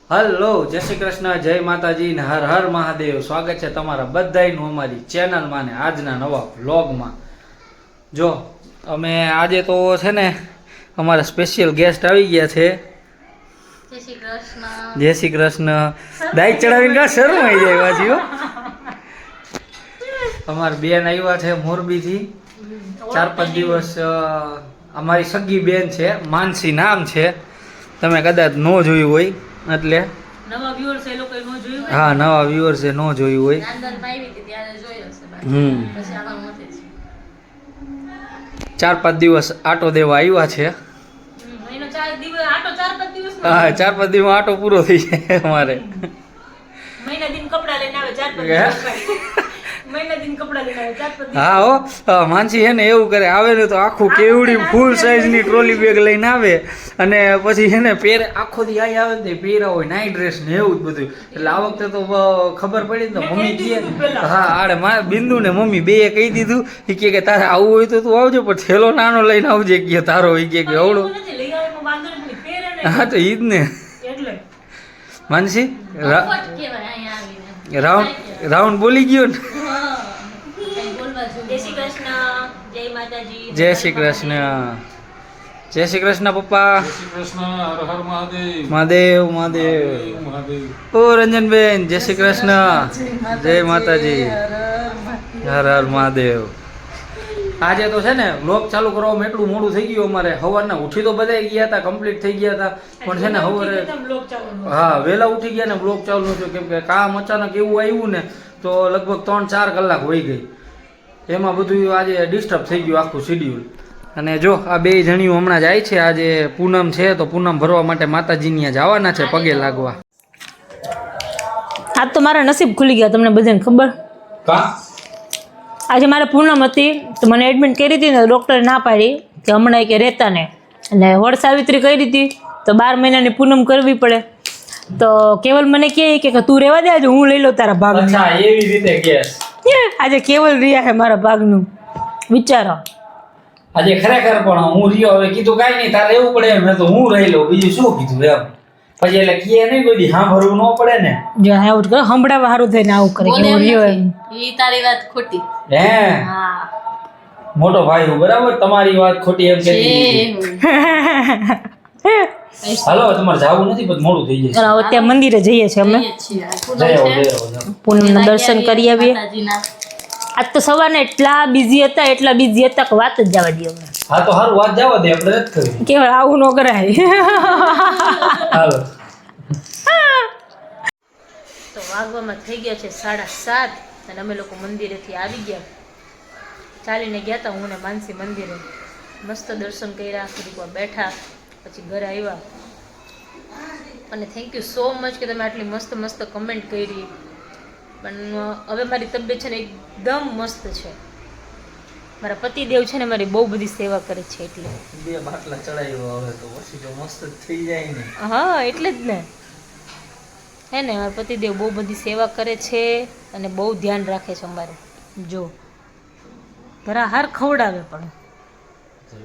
Hello, જય શ્રી કૃષ્ણ, જય માતાજી ને હર હર મહાદેવ. સ્વાગત છે તમારા બધાયનું અમારી ચેનલમાં ને આજના નવા વ્લોગમાં. જો અમે આજે તો છે ને અમારા સ્પેશિયલ ગેસ્ટ આવી ગયા છે. જય શ્રી કૃષ્ણ. જય શ્રી કૃષ્ણ. દાઈ ચડાવીને કા શરમ આવી જાય પાછી હો. અમારા બેન આવ્યા છે મોરબીથી. 4-5 દિવસ અમારી સગી બેન છે, માનસી નામ છે. તમે કદાચ ન જોયું હોય એટલે નવા વ્યુઅર્સ એ લોકો નો જોયું હોય. હા, નવા વ્યુઅર્સ એ ન જોયું હોય. નાનપણમાં આવી હતી ત્યારે જોયું હશે બાકી. પછી આમાં મોતે છે. 4-5 દિવસ આટો દેવા આવ્યા છે. એનો 4 દિવસ આટો 4-5 દિવસ હા, 4-5 દિવસ આટો પૂરો થઈ જાય અમારે. મહિના દિન કપડા લઈને આવે 4-5 દિવસ. મહિના દિન કપડા લઈને આવે 4-5 દિવસ. હા હો, માનસી છે ને એવું કરે, આવે ને તો આખું કેવડી ફૂલ સાઈઝની ટ્રોલી બેગ લઈને આવે અને પછી છે ને પહેરે આખો દી આઈ આવે ને પહેરા હોય નાઇટ ડ્રેસ ને એવું જ બધું. એટલે આ વખતે તો ખબર પડી ને મમ્મી કહે, હા આડે બિંદુ ને મમ્મી બે કહી દીધું એ કે તારે આવું હોય તો તું આવજો, પણ થેલો નાનો લઈને આવજે કે તારો એ કે અવડો. હા તો ઈ જ ને માનસી રાઉન્ડ બોલી ગયો ને. જય શ્રી કૃષ્ણ, જય માતાજી. જય શ્રી કૃષ્ણ. જય શ્રી કૃષ્ણ પપ્પા. જય શ્રી કૃષ્ણ. હર હર મહાદેવ. મહાદેવ મહાદેવ. મહાદેવ. ઓ રંજનબેન જય શ્રી કૃષ્ણ. જય માતાજી. હર હર મહાદેવ. આજે તો છે ને વ્લોગ ચાલુ કરવામાં એટલું મોડું થઈ ગયું અમારે. સવારના ઉઠી તો બધા ગયા હતા, કમ્પ્લીટ થઈ ગયા હતા, પણ છે ને સવારે હા વહેલા ઉઠી ગયા ને બ્લોગ ચાલુ નહોતું, કેમ કે કામ અચાનક એવું આવ્યું ને તો લગભગ 3-4 કલાક હોઈ ગઈ. એમાં બધું આજે ડિસ્ટર્બ થઈ ગયું આખું શિડ્યુલ. અને જો આ બે જણીઓ હમણાં જાય છે, આજે પૂનમ છે તો પૂનમ ભરવા માટે માતાજીની જવાના છે પગે લાગવા. આજ તો મારા નસીબ ખુલી ગયા, તમને બધાને ખબર. આજે મારે પૂનમ હતી તો મને એડમિટ કરી હતી ને ડૉક્ટરે ના પાડી કે હમણાં કે રહેતા ને, અને વડ સાવિત્રી કરી હતી તો 12 મહિનાની પૂનમ કરવી પડે. તો કેવલ મને કહે કે તું રહેવા દે, આજે હું લઈ લઉં તારા ભાગનું. અચ્છા એવી રીતે કે આજે કેવલ રહ્યા છે મારા ભાગનું, વિચારો. આજે ખરેખર પણ હું રહ્યો, હવે કીધું કાંઈ નહીં તારે એવું પડે મેં તો હું રહી લઉં, બીજું શું કીધું એમ. પછી એટલે કીએ નહીં કોઈ સાંભળવું ન પડે ને. જો આવું કરે હમણાં સારું થઈને આવું કરે કે હું રહ્યો એમ. ઈ તારી વાત ખોટી. હે હા મોટો ભાઈ હું બરાબર, તમારી વાત ખોટી એમ કે હાલો તમારે જાવું નથી પણ મોડું થઈ જાય. હવે ત્યાં મંદિરે જઈએ છીએ અમે, પૂનમના દર્શન કરી આવીએ. આજ તો સવારના એટલા બિઝી હતા કે વાત જ જવા દઈએ અમને. હા તો હારું વાત જવા દે, આપણે નથી કરવી. કેવળ આવું ન કરાય. હાલો તો વાગવામાં થઈ ગયા છે 7:30 અને અમે લોકો મંદિરેથી આવી ગયા, ચાલીને ગયા હતા હું ને માનસી મંદિરે. મસ્ત દર્શન કર્યા, થોડીક વાર બેઠા, પછી ઘરે આવ્યા. અને થેન્ક યુ સો મચ કે તમે આટલી મસ્ત મસ્ત કમેન્ટ કરી. પણ હવે મારી તબિયત છે ને એકદમ મસ્ત છે. મારા પતિદેવ છે ને મારી બહુ બધી સેવા કરે છે, એટલે 2 બાટલા ચડાવ્યો હવે તો પછી તો મસ્ત જ થઈ જાય ને. હા એટલે જ ને, હે ને મારા પતિદેવ બહુ બધી સેવા કરે છે અને બહુ ધ્યાન રાખે છે અમારે. જો ઘરા હાર ખવડાવે, પણ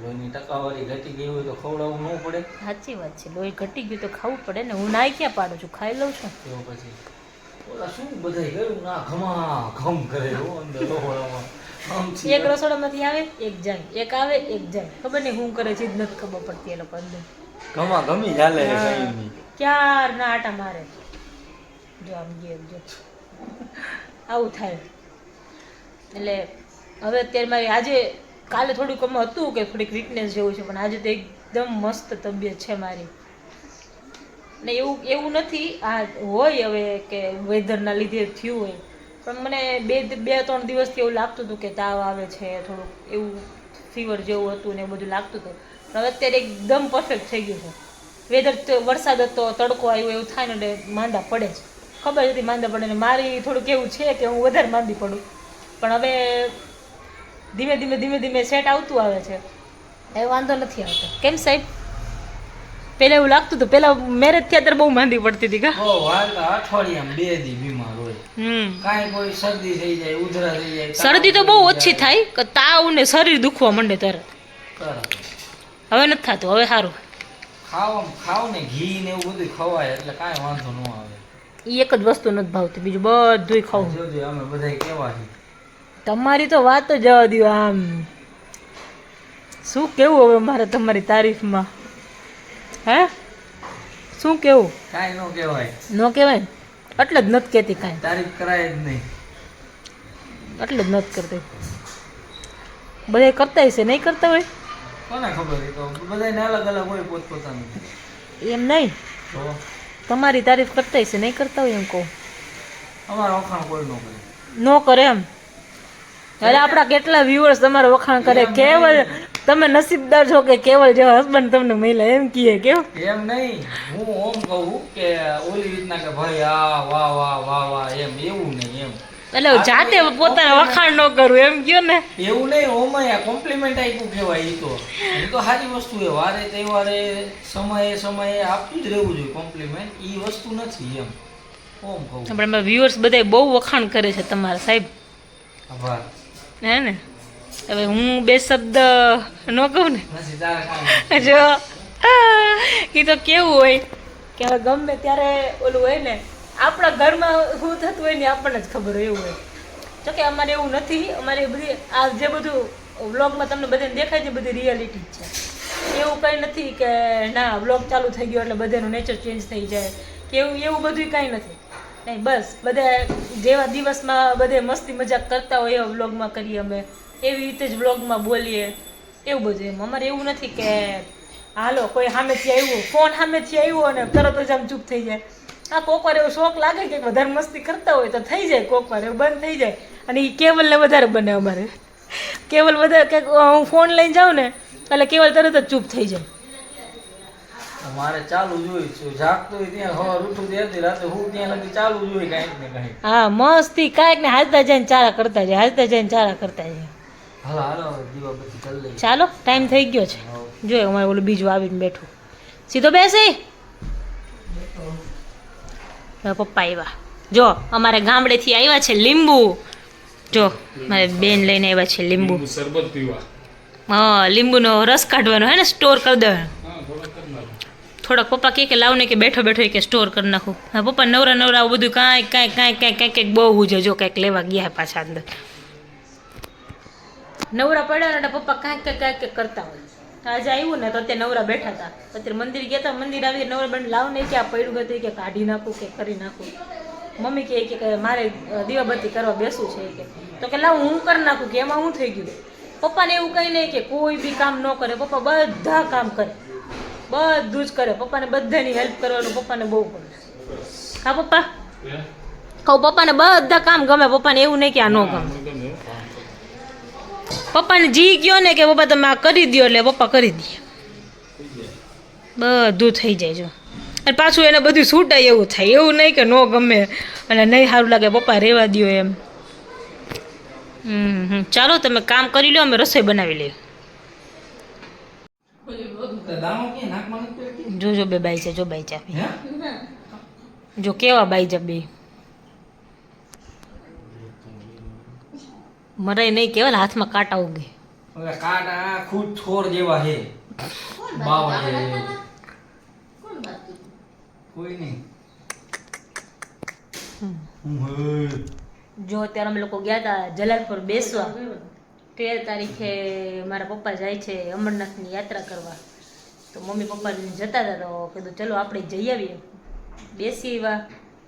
લોહીની ટકાવારી ઘટી ગઈ હોય તો ખવડાવવું ન પડે. સાચી વાત છે, લોહી ઘટી ગયું તો ખાવું પડે ને. હું નાઈ ક્યાં પાડું છું, ખાઈ લઉં છું. તો પછી ઓલા શું બધાય ગયું ના ઘમા ઘમ કરે હો અંદર રસોડામાં. આમ છે એક રસોડામાંથી આવે એક જાય, એક આવે એક જાય, ખબર નહીં શું કરે છે જ નથી ખબર પડતી એ લોકો અંદર. ઘમા ઘમી ચાલે છે કઈ નહીં. ક્યાર ના આટા મારે. જો આમ જો આવું થાય. એટલે હવે અત્યારે મારી આજે કાલે થોડુંક આમ હતું કે થોડીક વીકનેસ જેવું છે, પણ આજે તો એકદમ મસ્ત તબિયત છે મારી. ને એવું નથી આ હોય હવે કે વેધરના લીધે થયું હોય, પણ મને 2-3 દિવસથી એવું લાગતું હતું કે તાવ આવે છે, થોડુંક એવું ફીવર જેવું હતું ને એવું બધું લાગતું હતું. પણ હવે અત્યારે એકદમ પરફેક્ટ થઈ ગયું છે. વેધર તો વરસાદ હતો, તડકો આવ્યો, એવું થાય ને એટલે માંદા પડે જ. ખબર હતી માંદા પડે ને મારી થોડુંક એવું છે કે હું વધારે માંદી પડું, પણ હવે ધીમે ધીમે સેટ આવતું આવે છે, એ વાંધો નથી આવતો. કેમ સાહેબ? પહેલા એવું લાગતું હતું, પહેલા મેરેજ થયા ત્યારે બહુ માંદી પડતી હતી કા. ઓ વાલા અઠવાડિયામાં 2 દી બીમાર હોય. કાંઈ કોઈ શરદી થઈ જાય, ઉધરા થઈ જાય. શરદી તો બહુ ઓછી થાય, કે તાવ ને શરીર દુખવા માંડે તરત. હવે નથી થતું, હવે સારું. ખાવ ને ઘી ને એવું બધું ખવાય એટલે કાંઈ વાંધો ન આવે. ઈ એક જ વસ્તુ નથી ભાવતી, બીજું બધુંય ખાવું. જોજે અમે બધાય કેવા છે. તમારી તો વાત જ જવા દ્યો. આમ શું કેવું હવે મારે તમારી તારીફમાં? હે શું કેવું? કાંઈ ન કહેવાય. ન કહેવાય ને? એટલે જ નથી કહેતી કાંઈ, તારીફ કરાય જ નહીં. એટલે જ નથી કરતી. બધા કરતા હશે, નહીં કરતા હોય? કોને ખબર, એ તો બધાને અલગ અલગ હોય પોતપોતાનું. એમ નહીં, તો તમારી તારીફ કરતા હશે, નહીં કરતા હોય એમ કહું. અમારા વખાણ કોઈ ન કરે. ન કરે એમ? અરે આપણા કેટલા વ્યુઅર્સ તમારે વખાણ કરે. કેવલ તમે નસીબદાર છો કે કેવલ જેવા હસબન્ડ તમને મળ્યા, એમ કહે. કેવું? એમ નહીં, હું ઓમ કહું કે ઓલી રીતના કે ભાઈ આ વાહ વાહ વાહ વાહ એમ, એવું નહીં એમ. એટલે જાતે પોતાના વખાણ ન કરું એમ કયો ને. એવું નહીં, ઓમાં કોમ્પ્લિમેન્ટ આપ્યું કહેવાય. એ તો સારી વસ્તુ છે. વારે તહેવારે સમયે સમયે આપતું જ રહેવું જોઈએ કોમ્પ્લિમેન્ટ. એ વસ્તુ નથી એમ, ઓમ કહું. આપણા વ્યુઅર્સ બધા બહુ વખાણ કરે છે તમારા, સાહેબ. આભાર. હે ને? હવે હું બે શબ્દ ન કહું ને, નથી તારે કાંઈ. જો એ તો કેવું હોય કે હવે ગમે ત્યારે ઓલું હોય ને, આપણા ઘરમાં શું થતું હોય ને આપણને જ ખબર હોય, એવું હોય. જો કે અમારે એવું નથી. અમારે બધી આ જે બધું વ્લોગમાં તમને બધાને દેખાય છે બધી રિયાલિટી જ છે. એવું કંઈ નથી કે ના વ્લોગ ચાલુ થઈ ગયો એટલે બધાનું નેચર ચેન્જ થઈ જાય કે એવું બધું કાંઈ નથી. નહીં, બસ બધા જેવા દિવસમાં બધે મસ્તી મજાક કરતા હોય એવા વ્લોગમાં કરીએ અમે, એવી રીતે જ વ્લોગમાં બોલીએ, એવું બધું. એમ અમારે એવું નથી કે હાલો કોઈ સામેથી આવ્યું, ફોન સામેથી આવ્યો અને તરત જ આમ ચૂપ થઈ જાય. હા, કોક વાર એવો શોખ લાગે કે વધારે મસ્તી કરતા હોય તો થઈ જાય, કોક વાર એવું બંધ થઈ જાય. અને એ કેવલને વધારે બને અમારે. કેવલ વધારે કે હું ફોન લઈને જાઉં ને એટલે કેવલ તરત જ ચૂપ થઈ જાય. મારે ચાલુ જોઈ છું, જાગતો હોય ત્યાં સવાર ઉઠું ત્યારથી રાતે હું ત્યાં લગી ચાલુ જોઈ કાંઈક ને કાંઈક. હા, મસ્તી કાંઈક ને હાલતા જાય ને ચારા કરતા જાય, હાલતા જાય ને ચારા કરતા જાય. હાલો હાલો દીવાબત્તી કરી લઈએ. ચાલો ટાઈમ થઈ ગયો છે. જોઈએ અમારે ઓલું બીજું આવીને બેઠું. સીધો બેસી. પપ્પા આવ્યા. જો અમારે ગામડેથી આવ્યા છે લીંબુ. જો મારે બેન લઈને આવ્યા છે લીંબુ. શરબત પીવા. હા, લીંબુનો રસ કાઢવાનો હે ને, સ્ટોર કરી દેવાનો. હા, થોડોક કરી નાખો. થોડાક પપ્પા કે લાવ ને કે બેઠો બેઠો કે સ્ટોર કરી નાખું. હા પપ્પા નવરા નવરા આવું બધું કાંઈક બહુ હુજે. જો કંઈક લેવા ગયા પાછા અંદર. નવરા પડ્યા એટલે પપ્પા કાંઈક કરતા હોય. આજે આવ્યું ને તો અત્યારે નવરા બેઠા હતા. અત્યારે મંદિર ગયા હતા, મંદિર આવી નવરા બને લાવ નહીં કે આ પડ્યું હતું કે કાઢી નાખું કે કરી નાખું. મમ્મી કે મારે દીવાબત્તી કરવા બેસવું છે કે, તો કે લાવ હું કરી નાખું કે એમાં શું થઈ ગયું. પપ્પાને એવું કંઈ નહીં કે કોઈ બી કામ ન કરે. પપ્પા બધા કામ કરે, બધું જ કરે. પપ્પાને બધાની હેલ્પ કરવાનું પપ્પાને બહુ ગમે. હા પપ્પા કહું, પપ્પાને બધા કામ ગમે. પપ્પાને એવું નહીં કે આ ન ગમે. પપ્પાને જી ગયો ને કે પપ્પા તમે આ કરી દો એટલે પપ્પા કરી દે, બધું થઈ જાય. જો અને પાછું એને બધું છૂટાય એવું થાય. એવું નહીં કે ન ગમે અને નહીં સારું લાગે પપ્પા રહેવા દો એમ. ચાલો તમે કામ કરી લો, અમે રસોઈ બનાવી લઈએ. જો બે બાઈ છે, જો બાઈ ચા પી. જો કેવા બાઈ જા બે. મરાય નહીં કેવાય હાથમાં કાંટા ઉગે. હવે કાંટા ખુદ છોર જેવા હે. બાવા હે. કોઈ નહીં. જો અત્યારે અમે લોકો ગયા હતા જલાલપુર બેસવા. 13 તારીખે મારા પપ્પા જાય છે અમરનાથની યાત્રા કરવા. તો મમ્મી પપ્પા જતા હતા તો કીધું ચલો આપણે જઈ આવીએ. બેસી આવ્યા,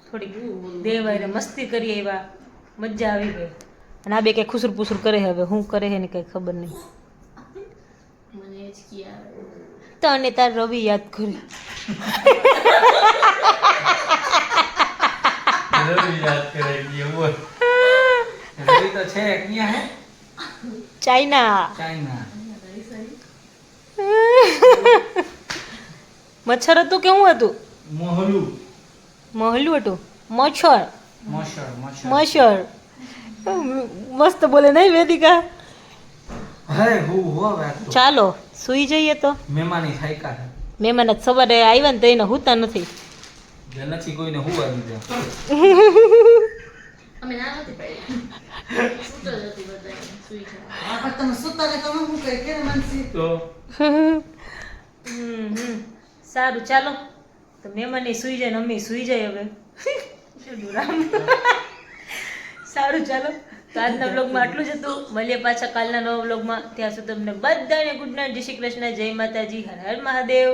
થોડીક દેવાય મસ્તી કરી આવ્યા, મજા આવી ગઈ. અને આ બે કંઈ ખુસર પુસર કરે. હવે શું કરે છે ને કંઈ ખબર નહીં. તને તાર રવિ યાદ કરે. રવિ યાદ કરાઈ ગયો બોલ. રવિ તો છે ક્યાં હે? ચાઇના. ચાઇના. મચ્છર હતું કે શું હતું? મોહલું. મોહલું હતું. મચ્છર. મચ્છર મચ્છર. મચ્છર મસ્ત બોલે નહીં વેદિકા? હે હું હવે ચાલો સુઈ જઈએ તો. મહેમાની થાયકા છે. મહેમાન જ સવારે આવ્યા ને તો એને હુતા નથી. જે નથી કોઈને હુવા દીધા. અમે ના નથી પડી. સૂતો જ હતી બધા સુઈ ગયા. આ પણ તમે સૂતા ને તમે શું કહે કે માનસી તો સારું ચાલો તો મહેમાન સુઈ જાય ને અમ્મી સુઈ જાય હવે રામ સારું ચાલો તો આજના બ્લોગમાં આટલું જ હતું. મળીએ પાછા કાલના નવા બ્લોગમાં. ત્યાં સુધી તમને બધાને ગુડ નાઇટ, જય શ્રી કૃષ્ણ, જય માતાજી, હર હર મહાદેવ.